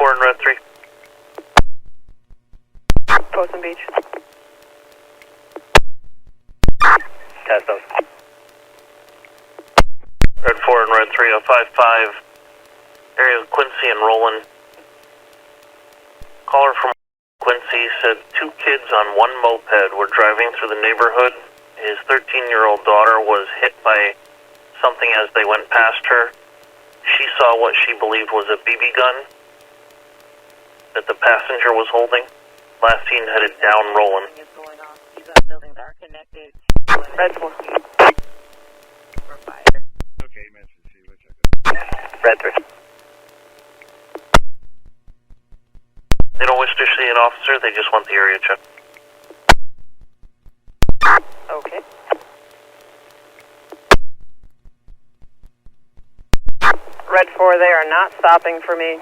4 and Red 3. Poston Beach. Test those. Red 4 and Red 3 on 5-5. Area of Quincy and Roland. Caller from Quincy said 2 kids on 1 moped were driving through the neighborhood. His 13-year-old daughter was hit by something as they went past her. She saw what she believed was a BB gun that the passenger was holding. Last seen headed down Roland. These buildings are connected. Red 4. For fire. Okay, mention C, we'll check it. Red 3. They don't wish to see an officer, they just want the area checked. Okay. Red 4, they are not stopping for me.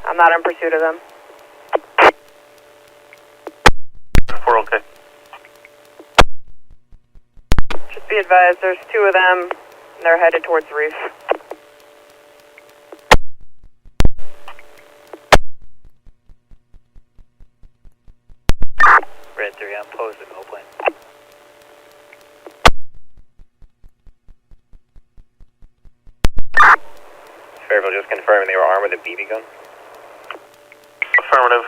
I'm not in pursuit of them. 4 okay. Just be advised, there's 2 of them, and they're headed towards the reef. Red 3, I'm posted, no plane. Fairfield, just confirming they were armed with a BB gun? Affirmative.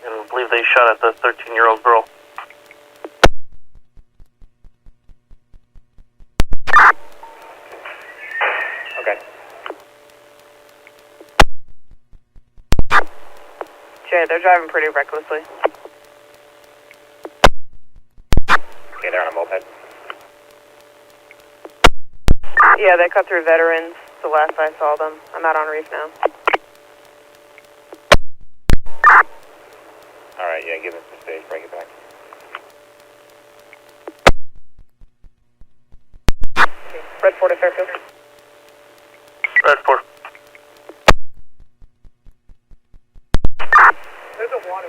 And I believe they shot at the 13-year-old girl. Okay. Jay, they're driving pretty recklessly. Okay, they're on a moped. Yeah, they cut through veterans the last I saw them. I'm out on reef now. Alright, yeah, give us some space, bring it back. Red 4 to Fairfield. Red 4.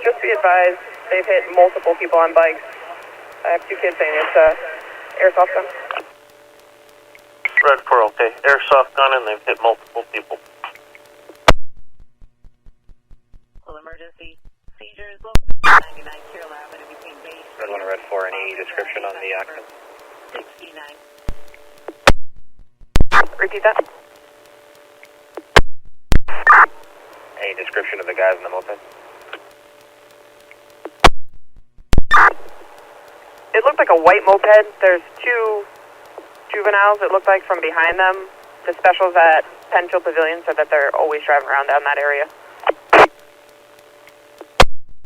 Just be advised, they've hit multiple people on bikes. I have 2 kids saying it's airsoft gun. Red 4 okay. Airsoft gun and they've hit multiple people. Full emergency. Seizures located 99 Carroll Avenue between base. Red 1 and Red 4, any description on the accident? 69. Repeat that. Any description of the guys in the moped? It looked like a white moped. There's 2 juveniles, it looked like, from behind them. The specials at Penfield Pavilion said that they're always driving around down that area.